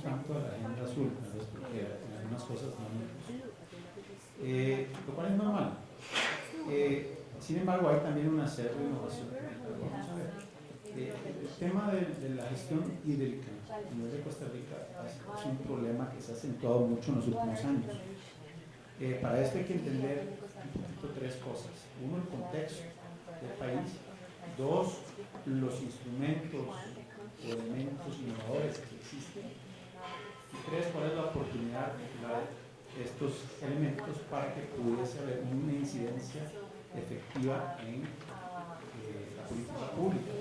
hablamos tanto de la agenda azul, ¿verdad? Porque en algunas cosas no nos gusta, lo cual es normal. Sin embargo, hay también una serie de innovación. Vamos a ver. El tema de la gestión hídrica a nivel de Costa Rica es un problema que se ha acentuado mucho en los últimos años. Para esto hay que entender un poquito tres cosas. Uno, el contexto del país. Dos, los instrumentos o elementos innovadores que existen. Y tres, cuál es la oportunidad de emplear estos elementos para que pudiese haber una incidencia efectiva en la política pública.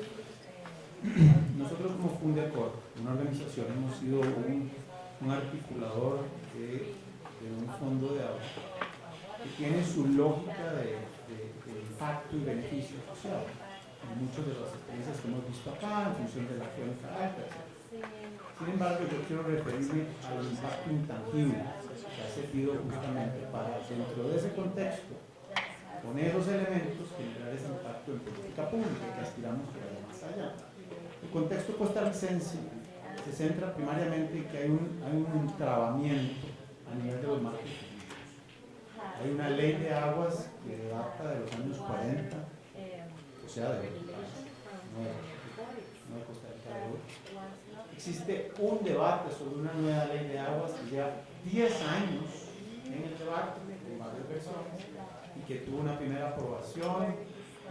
Nosotros como Fundecor, una organización, hemos sido un articulador de un fondo de agua que tiene su lógica de impacto y beneficio social en muchas de las experiencias que hemos visto acá en función de la cuenca alta, etc. Sin embargo, yo quiero referirme al impacto intangible que ha servido justamente para, dentro de ese contexto, con esos elementos, generar ese impacto en política pública que aspiramos que vaya más allá. El contexto costarricense se centra primariamente en que hay un entrabamiento a nivel de los marcos jurídicos. Hay una ley de aguas que data de los años 40, o sea, no de Costa Rica de hoy. Existe un debate sobre una nueva ley de aguas que lleva 10 años en el debate, con varias versiones, y que tuvo una primera aprobación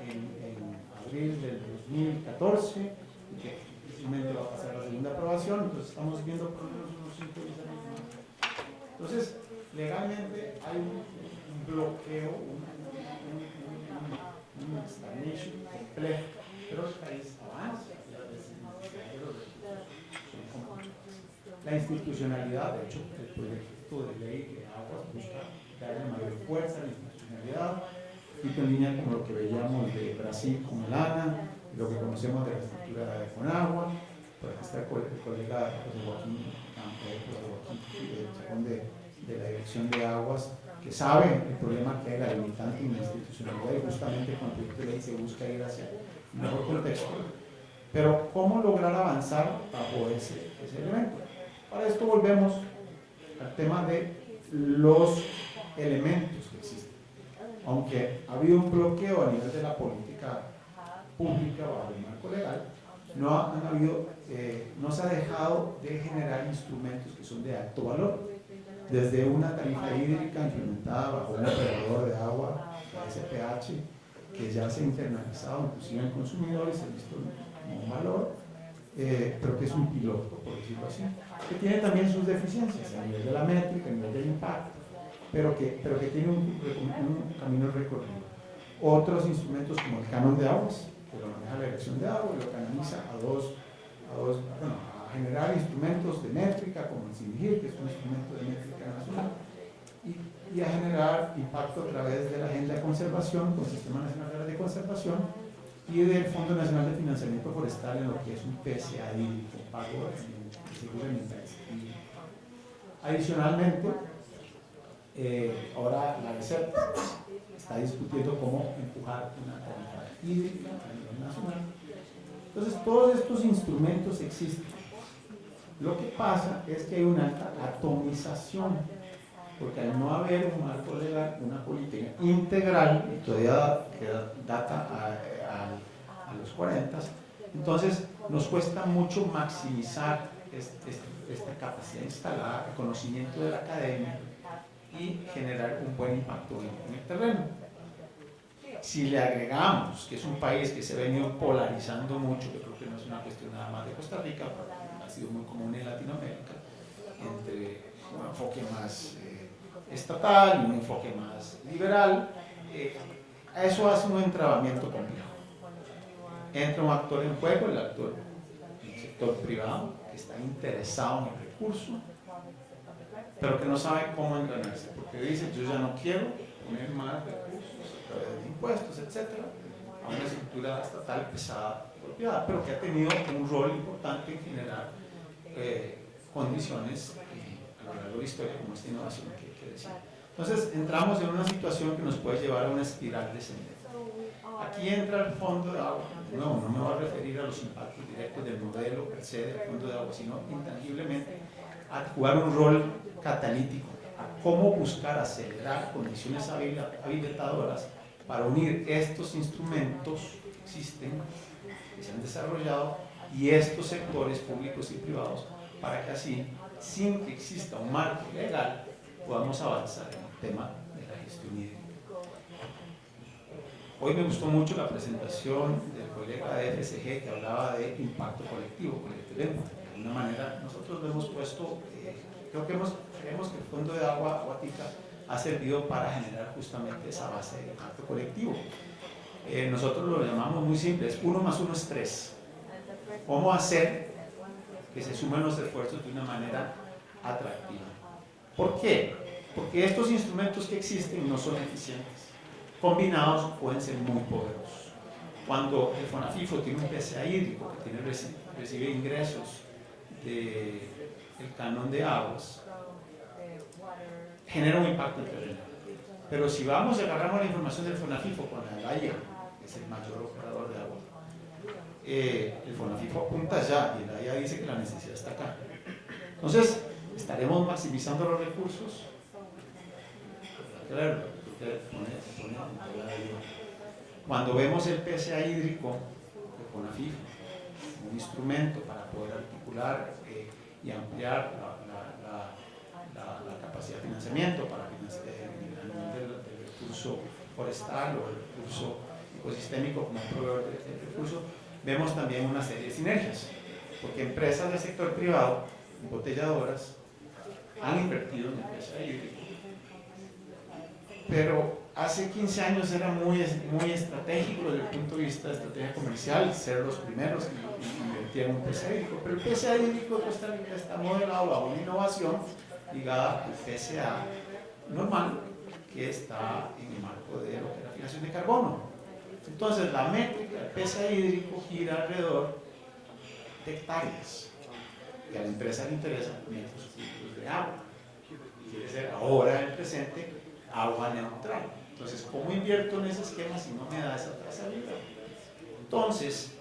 en abril del 2014, y que difícilmente va a pasar la segunda aprobación. Entonces estamos viendo por lo menos unos 5 o 10 años más. Entonces, legalmente hay un bloqueo, un stagnation complejo, pero el país avanza. La institucionalidad, de hecho, el proyecto de ley de aguas busca darle mayor fuerza a la institucionalidad, y en línea con lo que veíamos de Brasil con el ANA, lo que conocemos de la estructura de Conagua. Por aquí está el colega José Joaquín de la Dirección de Aguas, que sabe el problema que hay, la limitante en la institucionalidad, y justamente con el proyecto de ley se busca ir hacia un mejor contexto. Pero, ¿cómo lograr avanzar bajo ese elemento? Para esto volvemos al tema de los elementos que existen. Aunque ha habido un bloqueo a nivel de la política pública bajo el marco legal, no se ha dejado de generar instrumentos que son de alto valor, desde una tarifa hídrica implementada bajo un operador de agua, la SPH, que ya se ha internalizado inclusive en consumidores, se ha visto como un valor, pero que es un piloto, por decirlo así, que tiene también sus deficiencias a nivel de la métrica, a nivel del impacto, pero que tiene un camino recorrido. Otros instrumentos como el canon de aguas, que lo maneja la Dirección de Agua y lo canaliza a generar instrumentos de métrica como el CINIGIR, que es un instrumento de métrica nacional, y a generar impacto a través de la agenda de conservación con el Sistema Nacional de Conservación y del Fondo Nacional de Financiamiento Forestal en lo que es un PSA hídrico, pago de seguro ambiental. Adicionalmente, ahora la RECEP está discutiendo cómo empujar una tarifa hídrica a nivel nacional. Entonces, todos estos instrumentos existen. Lo que pasa es que hay una alta atomización, porque al no haber un marco legal, una política integral, y todavía data a los 40, entonces nos cuesta mucho maximizar esta capacidad instalada, el conocimiento de la academia y generar un buen impacto en el terreno. Si le agregamos que es un país que se ha venido polarizando mucho, que creo que no es una cuestión nada más de Costa Rica, pero ha sido muy común en Latinoamérica, entre un enfoque más estatal y un enfoque más liberal, eso hace un entrabamiento complejo. Entra un actor en juego, el actor del sector privado, que está interesado en el recurso, pero que no sabe cómo entrenarse, porque dice: yo ya no quiero poner más recursos a través de impuestos, etcétera, a una estructura estatal pesada, apropiada, pero que ha tenido un rol importante en generar condiciones a lo largo de la historia, como esta innovación que decía. Entonces entramos en una situación que nos puede llevar a una espiral descendente. Aquí entra el fondo de agua. No me voy a referir a los impactos directos del modelo per se del fondo de agua, sino intangiblemente a jugar un rol catalítico, a cómo buscar acelerar condiciones habilitadoras para unir estos instrumentos que existen, que se han desarrollado, y estos sectores públicos y privados, para que así, sin que exista un marco legal, podamos avanzar en el tema de la gestión hídrica. Hoy me gustó mucho la presentación del colega de FSG que hablaba de impacto colectivo, colectivo. De alguna manera nosotros lo hemos puesto, creemos que el Fondo de Agua Acuática ha servido para generar justamente esa base de impacto colectivo. Nosotros lo llamamos muy simple, es 1 más 1 es 3. ¿Cómo hacer que se sumen los esfuerzos de una manera atractiva? ¿Por qué? Porque estos instrumentos que existen no son eficientes. Combinados pueden ser muy poderosos. Cuando el FONAFIFO tiene un PCA hídrico que recibe ingresos del canon de aguas, genera un impacto en terreno. Pero si agarramos la información del FONAFIFO con la AIA, que es el mayor operador de agua, el FONAFIFO apunta allá y la AIA dice que la necesidad está acá. Entonces, ¿estaremos maximizando los recursos? Claro. Cuando vemos el PCA hídrico de FONAFIFO, un instrumento para poder articular y ampliar la capacidad de financiamiento para el recurso forestal o el recurso ecosistémico como proveedor de recursos, vemos también una serie de sinergias, porque empresas del sector privado, embotelladoras, han invertido en el PCA hídrico. Pero hace 15 años era muy estratégico desde el punto de vista de estrategia comercial, ser los primeros que invertían en un PCA hídrico. Pero el PCA hídrico está modelado a una innovación ligada al PCA normal, que está en el marco de lo que es la fijación de carbono. Entonces, la métrica del PCA hídrico gira alrededor de hectáreas. Y a la empresa le interesa metros cúbicos de agua. Quiere ser ahora, en el presente, agua neutral. Entonces, ¿cómo invierto en ese esquema si no me da esa trazabilidad? Entonces,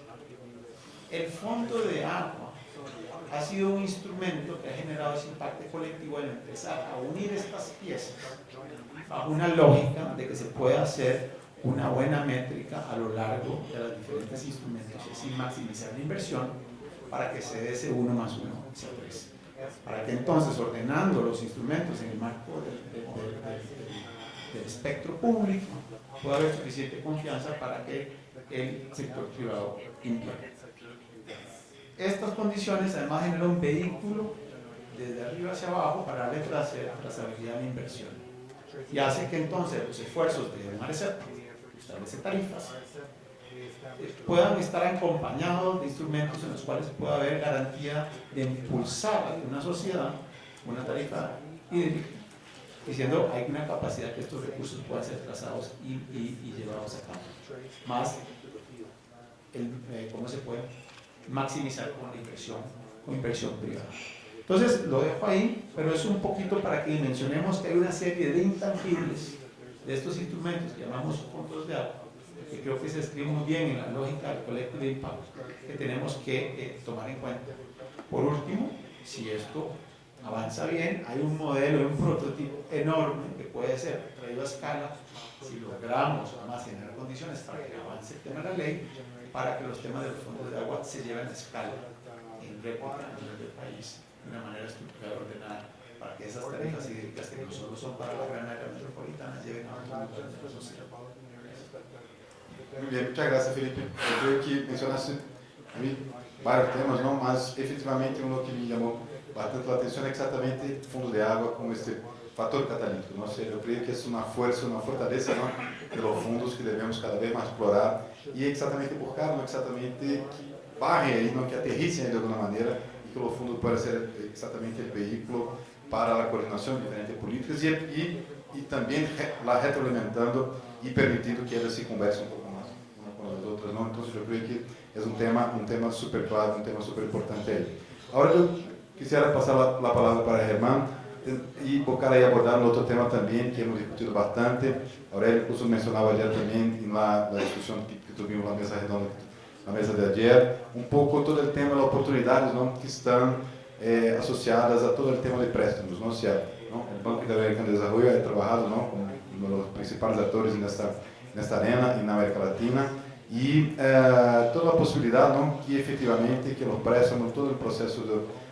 el fondo de agua ha sido un instrumento que ha generado ese impacto colectivo al empezar a unir estas piezas bajo una lógica de que se puede hacer una buena métrica a lo largo de los diferentes instrumentos, es decir, maximizar la inversión para que se dé ese 1 más 1 sea 3. Para que entonces, ordenando los instrumentos en el marco del espectro público, pueda haber suficiente confianza para que el sector privado invierta. Estas condiciones además generan un vehículo desde arriba hacia abajo para darle trazabilidad a la inversión y hace que entonces los esfuerzos de MARECEP, que establece tarifas, puedan estar acompañados de instrumentos en los cuales pueda haber garantía de impulsar a una sociedad una tarifa hídrica, diciendo hay una capacidad que estos recursos puedan ser trazados y llevados a cabo, más cómo se puede maximizar con inversión privada. Entonces lo dejo ahí, pero es un poquito para que dimensionemos que hay una serie de intangibles de estos instrumentos que llamamos fondos de agua, que creo que se escribe muy bien en la lógica del collective impact, que tenemos que tomar en cuenta. Por último, si esto avanza bien, hay un modelo, un prototipo enorme que puede ser traído a escala si logramos además generar condiciones para que avance el tema de la ley, para que los temas de los fondos de agua se lleven a escala en réplica a nivel del país de una manera estructurada y ordenada, para que esas tarifas hídricas que no solo son para la gran área metropolitana lleven a otros lugares de la sociedad. Muy bien, muchas gracias, Felipe. Yo creo que mencionaste a mí varios temas, ¿no? Mas efectivamente uno que me llamó bastante la atención es exactamente el fondo de agua como este factor catalítico, ¿no? O sea, yo creo que es una fuerza, una fortaleza, ¿no? De los fondos que debemos cada vez más explorar y exactamente buscar, ¿no? Exactamente que baje ahí, ¿no? Que aterrice de alguna manera y que los fondos puedan ser exactamente el vehículo para la coordinación de diferentes políticas y también la retroalimentando y permitiendo que ellas se conversen un poco más unas con las otras, ¿no? Entonces yo creo que es un tema súper clave, un tema súper importante ahí. Ahora yo quisiera pasar la palabra para Germán y buscar ahí abordar otro tema también que hemos discutido bastante. Aurelio incluso mencionaba ayer también en la discusión que tuvimos en la mesa redonda, la mesa de ayer, un poco todo el tema de las oportunidades, ¿no? Que están asociadas a todo el tema de préstamos, ¿no? O sea, ¿no? El Banco Interamericano de Desarrollo ha trabajado, ¿no?, con uno de los principales actores en esta arena en América Latina, y toda la posibilidad, ¿no?, que efectivamente que los préstamos, todo el proceso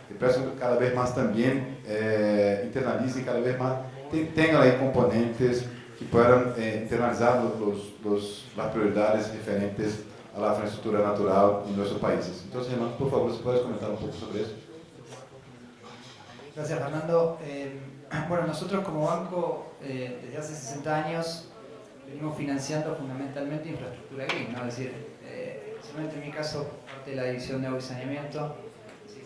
de préstamo cada vez más también internalice, cada vez más tengan ahí componentes que puedan internalizar las prioridades referentes a la infraestructura natural en nuestros países. Entonces, Germán, por favor, si puedes comentar un poco sobre eso. Gracias, Fernando. Bueno, nosotros como banco, desde hace 60 años, venimos financiando fundamentalmente infraestructura green, ¿no? Es decir, solamente en mi caso, parte de la división de agua y saneamiento,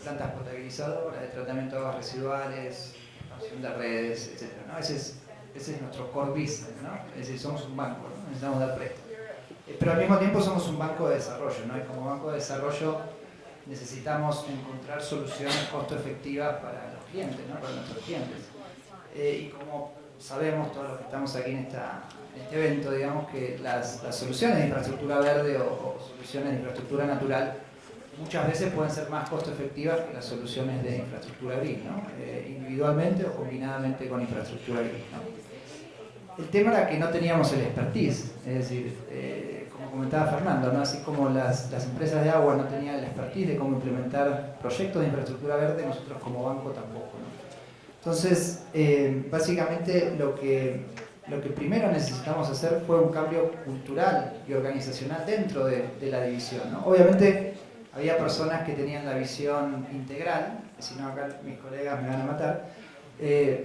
plantas potabilizadoras, de tratamiento de aguas residuales, expansión de redes, etc., ¿no? Ese es nuestro core business, ¿no? Es decir, somos un banco, ¿no? Necesitamos dar préstamos. Pero al mismo tiempo somos un banco de desarrollo, ¿no? Y como banco de desarrollo necesitamos encontrar soluciones costo efectivas para los clientes, ¿no?, para nuestros clientes. Y como sabemos todos los que estamos aquí en este evento, digamos que las soluciones de infraestructura verde o soluciones de infraestructura natural muchas veces pueden ser más costo efectivas que las soluciones de infraestructura green, ¿no? Individualmente o combinadamente con infraestructura green, ¿no? El tema era que no teníamos el expertise, es decir, como comentaba Fernando, ¿no?, así como las empresas de agua no tenían el expertise de cómo implementar proyectos de infraestructura verde, nosotros como banco tampoco, ¿no? Entonces, básicamente lo que primero necesitamos hacer fue un cambio cultural y organizacional dentro de la división, ¿no? Obviamente había personas que tenían la visión integral, si no acá mis colegas me van a matar,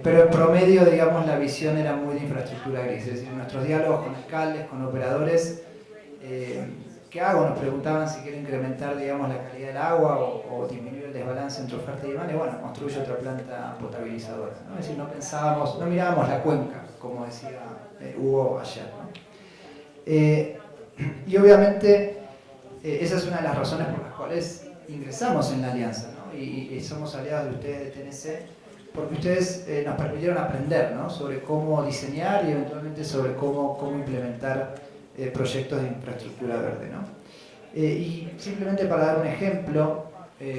pero en promedio, digamos, la visión era muy de infraestructura gris, es decir, nuestros diálogos con alcaldes, con operadores, ¿qué hago?, nos preguntaban si quiero incrementar, digamos, la calidad del agua o disminuir el desbalance entre oferta y demanda, y bueno, construye otra planta potabilizadora, ¿no? Es decir, no mirábamos la cuenca, como decía Hugo ayer, ¿no? Y obviamente esa es una de las razones por las cuales ingresamos en la alianza, ¿no? Y somos aliados de ustedes de TNC, porque ustedes nos permitieron aprender, ¿no?, sobre cómo diseñar y eventualmente sobre cómo implementar proyectos de infraestructura verde, ¿no? Y simplemente para dar un ejemplo,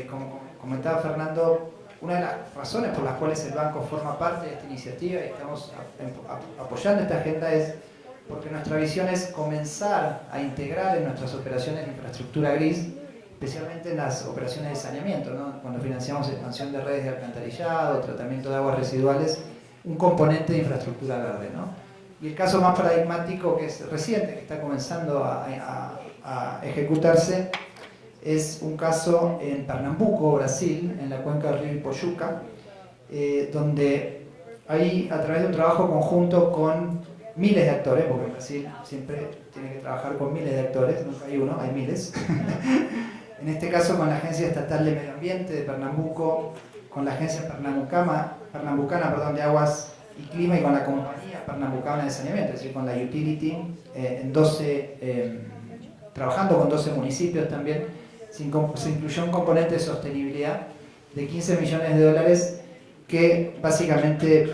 como comentaba Fernando, una de las razones por las cuales el banco forma parte de esta iniciativa y estamos apoyando esta agenda es porque nuestra visión es comenzar a integrar en nuestras operaciones de infraestructura gris, especialmente en las operaciones de saneamiento, ¿no?, cuando financiamos expansión de redes de alcantarillado, tratamiento de aguas residuales, un componente de infraestructura verde, ¿no? Y el caso más paradigmático, que es reciente, que está comenzando a ejecutarse, es un caso en Pernambuco, Brasil, en la cuenca del río Ipoyuca, donde ahí, a través de un trabajo conjunto con miles de actores, porque en Brasil siempre tiene que trabajar con miles de actores, nunca hay uno, hay miles. En este caso con la Agencia Estatal de Medio Ambiente de Pernambuco, con la Agencia Pernambucana de Aguas y Clima y con la Compañía Pernambucana de Saneamiento, es decir, con la Utility, trabajando con 12 municipios también, se incluyó un componente de sostenibilidad de 15 millones de dólares que básicamente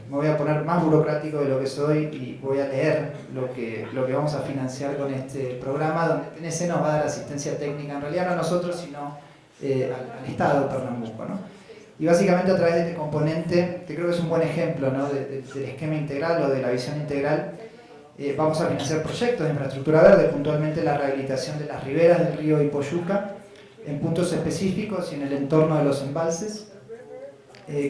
me voy a poner más burocrático de lo que soy y voy a leer lo que vamos a financiar con este programa, donde TNC nos va a dar asistencia técnica, en realidad no a nosotros, sino al Estado de Pernambuco, ¿no? Y básicamente a través de este componente, que creo que es un buen ejemplo, ¿no?, del esquema integral o de la visión integral, vamos a financiar proyectos de infraestructura verde, puntualmente la rehabilitación de las riberas del río Ipoyuca, en puntos específicos y en el entorno de los embalses,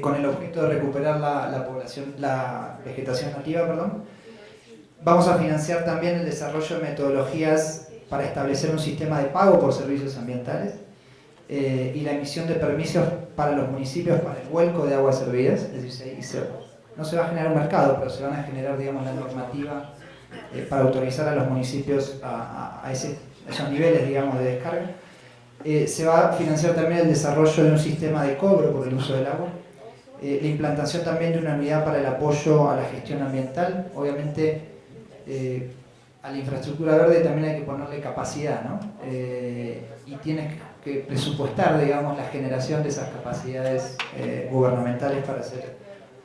con el objeto de recuperar la vegetación nativa, perdón. Vamos a financiar también el desarrollo de metodologías para establecer un sistema de pago por servicios ambientales y la emisión de permisos para los municipios para el vuelco de aguas servidas, es decir, no se va a generar un mercado, pero se van a generar, digamos, la normativa para autorizar a los municipios a esos niveles, digamos, de descarga. Se va a financiar también el desarrollo de un sistema de cobro por el uso del agua, la implantación también de una unidad para el apoyo a la gestión ambiental. Obviamente a la infraestructura verde también hay que ponerle capacidad, ¿no? Y tiene que presupuestar, digamos, la generación de esas capacidades gubernamentales para hacer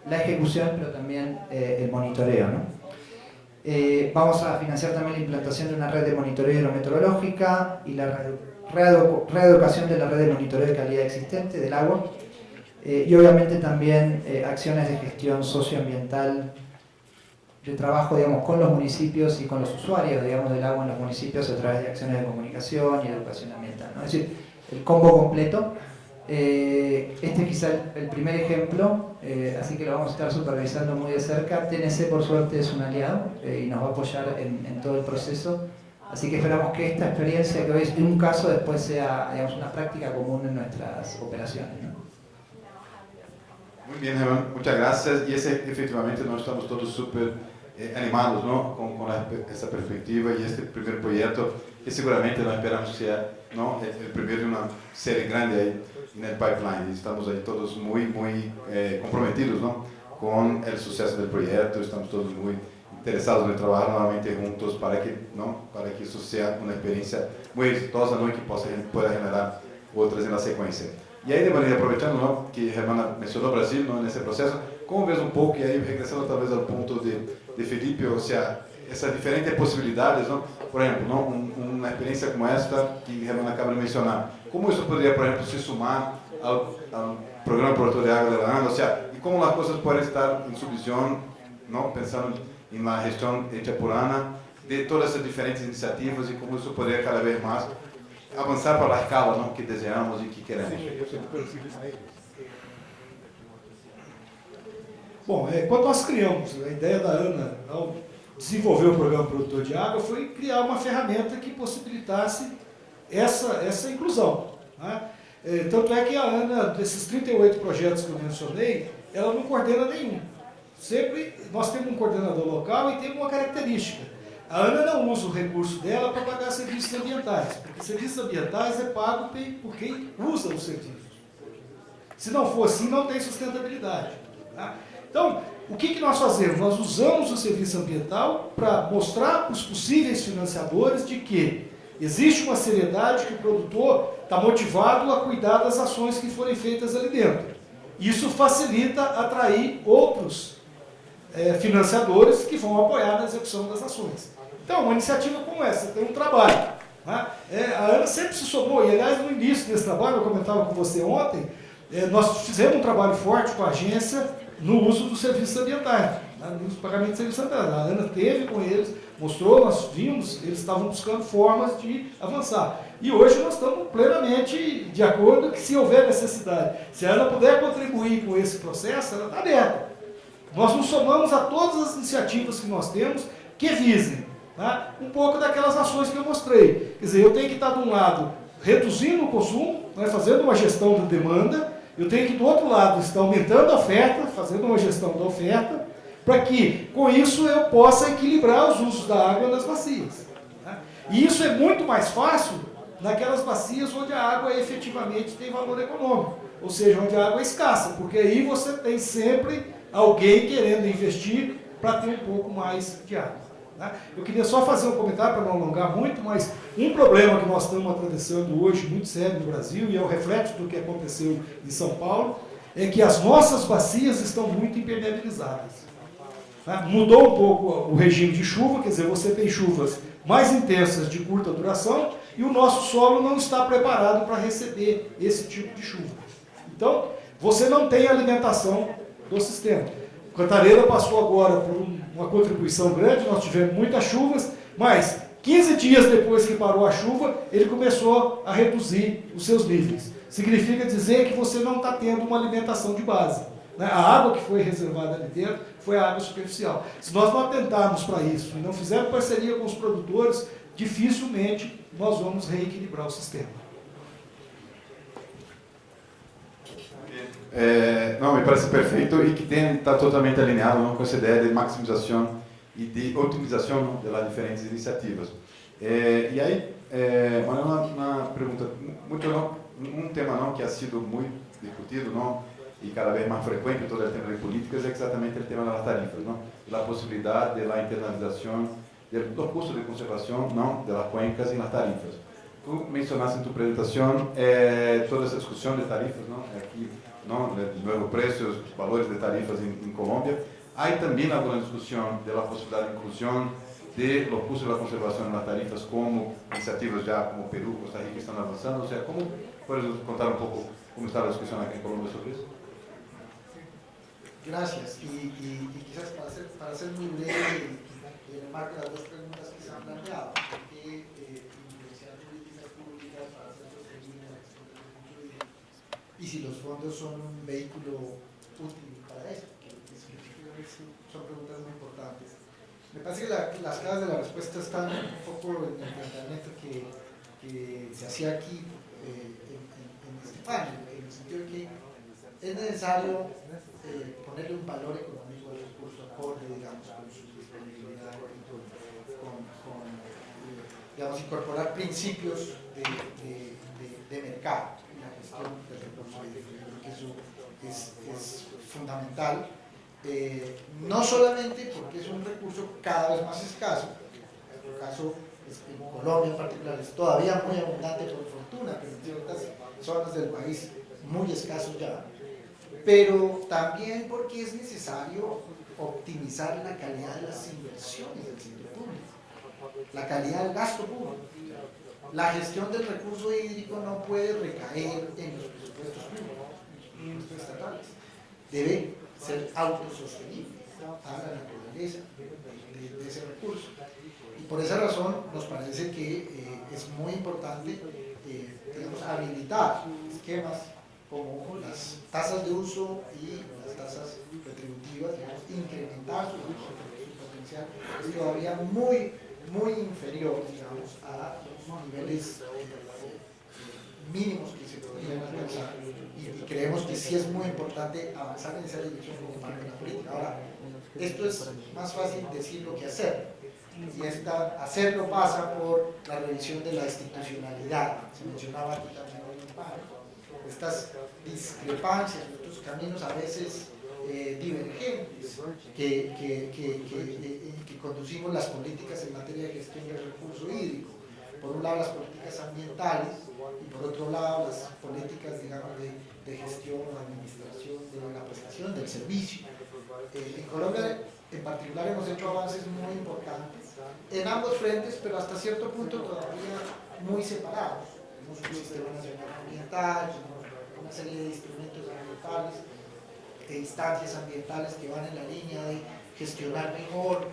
la ejecución, pero también el monitoreo, ¿no? Vamos a financiar también la implantación de una red de monitoreo hidrometeorológica y la reeducación de la red de monitoreo de calidad existente del agua, y obviamente también acciones de gestión socioambiental, de trabajo, digamos, con los municipios y con los usuarios, digamos, del agua en los municipios a través de acciones de comunicación y educación ambiental, ¿no? Es decir, el combo completo. Este es quizá el primer ejemplo, así que lo vamos a estar supervisando muy de cerca. TNC, por suerte, es un aliado y nos va a apoyar en todo el proceso. Así que esperamos que esta experiencia que hoy es un caso después sea, digamos, una práctica común en nuestras operaciones, ¿no? Muy bien, Germán, muchas gracias. Y efectivamente nós estamos todos súper animados, ¿no? con esa perspectiva y este primer proyecto, que seguramente nós esperamos que sea, ¿no? el primero de una serie grande ahí en el pipeline. Y estamos ahí todos muy comprometidos, ¿no? con el suceso del proyecto. Estamos todos muy interesados en trabajar nuevamente juntos para que, ¿no? para que eso sea una experiencia muy exitosa, ¿no? y que pueda generar otras en la secuencia. E aí, de maneira, aproveitando, não, que a Germana mencionou o Brasil, não, nesse processo, como vês um pouco, e aí regressando talvez ao ponto de Felipe, ou seja, essas diferentes possibilidades, não? Por exemplo, não, uma experiência como esta, que a Germana acaba de mencionar, como isso poderia, por exemplo, se somar ao Programa Produtor de Água de la ANDA, ou seja, e como as coisas podem estar em subvisão, não, pensando na gestão etapurana, de todas essas diferentes iniciativas e como isso poderia cada vez mais avançar para a escala, não, que desejamos e que queremos. Bom, quando nós criamos, a ideia da Ana ao desenvolver o Programa Produtor de Água foi criar uma ferramenta que possibilitasse essa inclusão, né? Tanto é que a Ana, desses 38 projetos que eu mencionei, ela não coordena nenhum. Sempre nós temos um coordenador local e temos uma característica. A Ana não usa o recurso dela para pagar serviços ambientais, porque serviços ambientais é pago por quem usa os serviços. Se não for assim, não tem sustentabilidade, tá? Então, o que nós fazemos? Nós usamos o serviço ambiental para mostrar para os possíveis financiadores de que existe uma seriedade, que o produtor está motivado a cuidar das ações que forem feitas ali dentro. Isso facilita atrair outros financiadores que vão apoiar na execução das ações. Então, uma iniciativa como essa, tem um trabalho, né? A Ana sempre se somou, e aliás, no início desse trabalho, eu comentava com você ontem, nós fizemos um trabalho forte com a agência no uso dos serviços ambientais, né? No pagamento de serviços ambientais. A Ana teve com eles, mostrou, nós vimos, eles estavam buscando formas de avançar. E hoje nós estamos plenamente de acordo que, se houver necessidade, se a Ana puder contribuir com esse processo, ela está aberta. Nós nos somamos a todas as iniciativas que nós temos que visem, tá? Um pouco daquelas ações que eu mostrei. Quer dizer, eu tenho que estar, de um lado, reduzindo o consumo, né, fazendo uma gestão da demanda, eu tenho que, do outro lado, estar aumentando a oferta, fazendo uma gestão da oferta, para que, com isso, eu possa equilibrar os usos da água nas bacias, tá? E isso é muito mais fácil naquelas bacias onde a água efetivamente tem valor econômico, ou seja, onde a água é escassa, porque aí você tem sempre alguém querendo investir para ter um pouco mais de água, né? Eu queria só fazer um comentário para não alongar muito, mas um problema que nós estamos atravessando hoje, muito sério no Brasil, e é o reflexo do que aconteceu em São Paulo, é que as nossas bacias estão muito impermeabilizadas, né? Mudou um pouco o regime de chuva, quer dizer, você tem chuvas mais intensas de curta duração, e o nosso solo não está preparado para receber esse tipo de chuva. Então, você não tem alimentação do sistema. Cantareira passou agora por uma contribuição grande, nós tivemos muitas chuvas, mas 15 dias depois que parou a chuva, ele começou a reduzir os seus níveis. Significa dizer que você não está tendo uma alimentação de base, né? A água que foi reservada ali dentro foi a água superficial. Se nós não atentarmos para isso e não fizermos parceria com os produtores, dificilmente nós vamos reequilibrar o sistema. Não, me parece perfeito e que está totalmente alinhado, não, com essa ideia de maximização e de otimização das diferentes iniciativas. E aí, uma pergunta, muito não, um tema não que ha sido muito discutido, não, e cada vez mais frequente em todo o tema de políticas, é exatamente o tema das tarifas, não, a possibilidade da internalização dos custos de conservação, não, das cuencas e das tarifas. Tu mencionaste em tu apresentação toda essa discussão de tarifas, não, aqui, não, de novos preços, valores de tarifas em Colômbia. Há também alguma discussão da possibilidade de inclusão de los custos de conservação nas tarifas, como iniciativas já como Peru, Costa Rica estão avançando. Ou seja, como, podes contar um pouco como está a discussão aqui em Colômbia sobre isso? Gracias. Y quizás para ser muy breve y en el marco de las dos preguntas que se han planteado, ¿por qué iniciar políticas públicas para hacer sostenible la gestión del recurso hídrico? Y si los fondos son un vehículo útil para eso, que son preguntas muy importantes. Me parece que las claves de la respuesta están un poco en el planteamiento que se hacía aquí en este panel, en el sentido de que es necesario ponerle un valor económico al recurso acorde, digamos, con su disponibilidad y digamos, incorporar principios de mercado en la gestión del recurso hídrico. Yo creo que eso es fundamental, no solamente porque es un recurso cada vez más escaso, en nuestro caso en Colombia en particular es todavía muy abundante por fortuna, pero en ciertas zonas del país muy escaso ya, pero también porque es necesario optimizar la calidad de las inversiones del sector público, la calidad del gasto público. La gestión del recurso hídrico no puede recaer en los presupuestos públicos, en los presupuestos estatales. Debe ser autosostenible a la naturaleza de ese recurso. Y por esa razón nos parece que es muy importante digamos, habilitar esquemas como las tasas de uso y las tasas retributivas, digamos, incrementar su potencial, es todavía muy inferior, digamos, a los niveles mínimos que se podrían alcanzar, y creemos que sí es muy importante avanzar en esa dirección como parte de la política. Ahora, esto es más fácil decirlo que hacerlo, y hacerlo pasa por la revisión de la institucionalidad. Se mencionaba aquí también hoy en panel, estas discrepancias, nuestros caminos a veces divergentes que conducimos las políticas en materia de gestión del recurso hídrico. Por un lado las políticas ambientales y por otro lado las políticas, digamos, de gestión o administración de la prestación del servicio. En Colombia en particular hemos hecho avances muy importantes en ambos frentes, pero hasta cierto punto todavía muy separados. Tenemos un sistema nacional ambiental, tenemos una serie de instrumentos ambientales, de instancias ambientales que van en la línea de gestionar mejor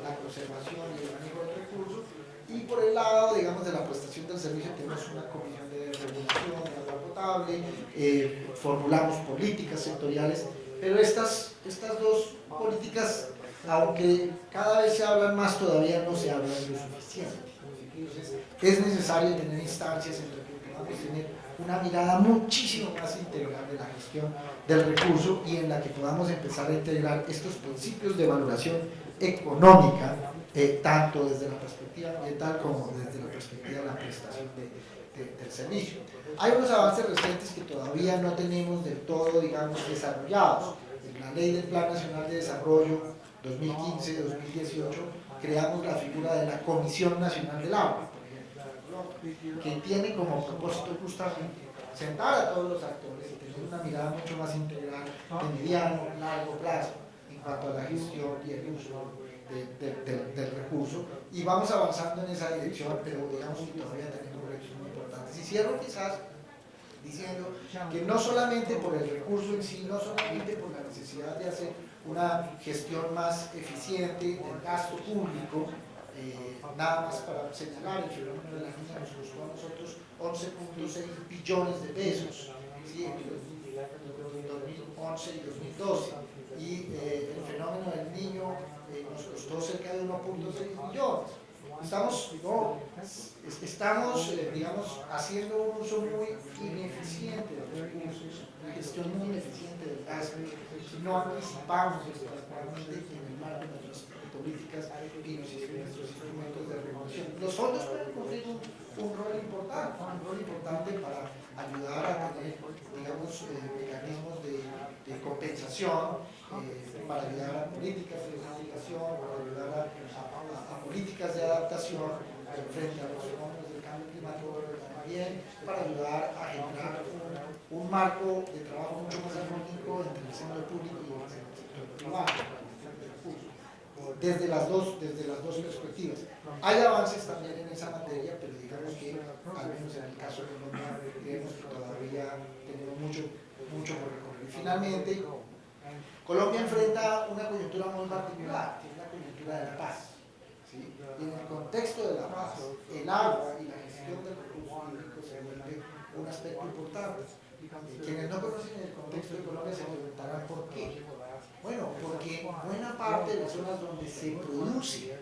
la conservación y el manejo del recurso, y por el lado, digamos, de la prestación del servicio tenemos una comisión de regulación de agua potable, formulamos políticas sectoriales, pero estas dos políticas, aunque cada vez se hablan más, todavía no se hablan lo suficiente. Entonces, es necesario tener instancias en las que podamos tener una mirada muchísimo más integral de la gestión del recurso y en la que podamos empezar a integrar estos principios de valoración económica, tanto desde la perspectiva ambiental como desde la perspectiva de la prestación del servicio. Hay unos avances recientes que todavía no tenemos del todo, digamos, desarrollados. En la Ley del Plan Nacional de Desarrollo 2015-2018 creamos la figura de la Comisión Nacional del Agua, que tiene como propósito justamente sentar a todos los actores y tener una mirada mucho más integral de mediano, largo plazo en cuanto a la gestión y el uso del recurso, y vamos avanzando en esa dirección, pero digamos que todavía tenemos retos muy importantes. Y cierro quizás diciendo que no solamente por el recurso en sí, no solamente por la necesidad de hacer una gestión más eficiente del gasto público, nada más para señalar, el fenómeno de la niña nos costó a nosotros 11.6 billones de pesos, ¿sí? En 2011 y 2012, y el fenómeno del niño nos costó cerca de 1.6 billones. Estamos digamos, haciendo un uso muy ineficiente de los recursos, una gestión muy ineficiente del gasto, no anticipamos realmente en el marco de nuestras políticas y nuestros instrumentos de regulación. Los fondos pueden cumplir un rol importante para ayudar a tener, digamos, mecanismos de compensación, para ayudar a políticas de mitigación, para ayudar a políticas de adaptación frente a los fenómenos del cambio climático, pero también para ayudar a generar un marco de trabajo mucho más armónico entre el sector público y el sector privado, desde las dos perspectivas. Hay avances también en esa materia, pero digamos que, al menos en el caso de Colombia, creemos que todavía tenemos mucho por recorrer. Y finalmente, Colombia enfrenta una coyuntura muy particular, que es la coyuntura de la paz. ¿Sí? Y en el contexto de la paz, el agua y la gestión del recurso hídrico se vuelve un aspecto importante. Quienes no conocen el contexto de Colombia se preguntarán por qué. Bueno, porque buena parte de las zonas donde se produce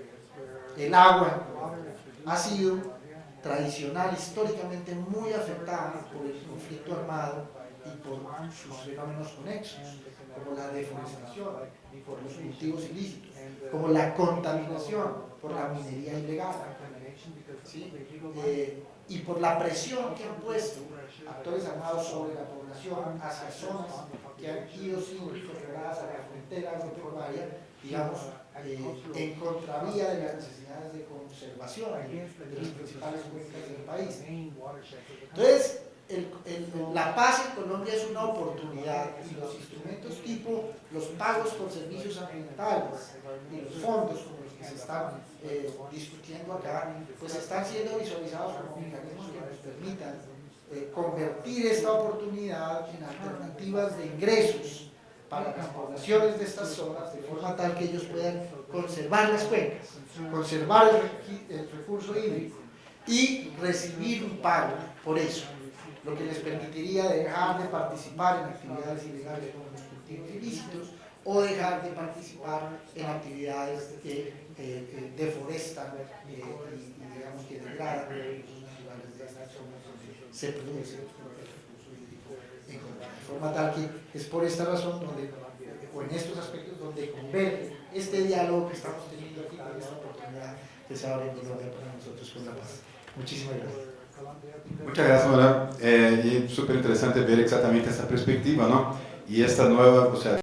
el agua ha sido tradicional, históricamente muy afectada por el conflicto armado y por sus fenómenos conexos, como la deforestación, por los cultivos ilícitos, como la contaminación por la minería ilegal, ¿sí? Y por la presión que han puesto actores armados sobre la población hacia zonas que han ido siendo incorporadas a la frontera agropecuaria, digamos, en contravía de las necesidades de conservación de las principales cuencas del país. Entonces, la paz en Colombia es una oportunidad y los instrumentos tipo los pagos por servicios ambientales y los fondos como los que se están discutiendo acá, pues están siendo visualizados como mecanismos que nos permitan convertir esta oportunidad en alternativas de ingresos para las poblaciones de estas zonas, de forma tal que ellos puedan conservar las cuencas, conservar el recurso hídrico y recibir un pago por eso, lo que les permitiría dejar de participar en actividades ilegales como los cultivos ilícitos o dejar de participar en actividades que deforestan y digamos que degradan los recursos naturales de estas zonas donde se produce el recurso hídrico en Colombia. De forma tal que es por esta razón donde, o en estos aspectos donde converge este diálogo que estamos teniendo aquí con esta oportunidad que se abre en Colombia para nosotros con la paz. Muchísimas gracias. Muchas gracias, Manuel. Y súper interesante ver exactamente esta perspectiva, ¿no? Y esta nueva, o sea,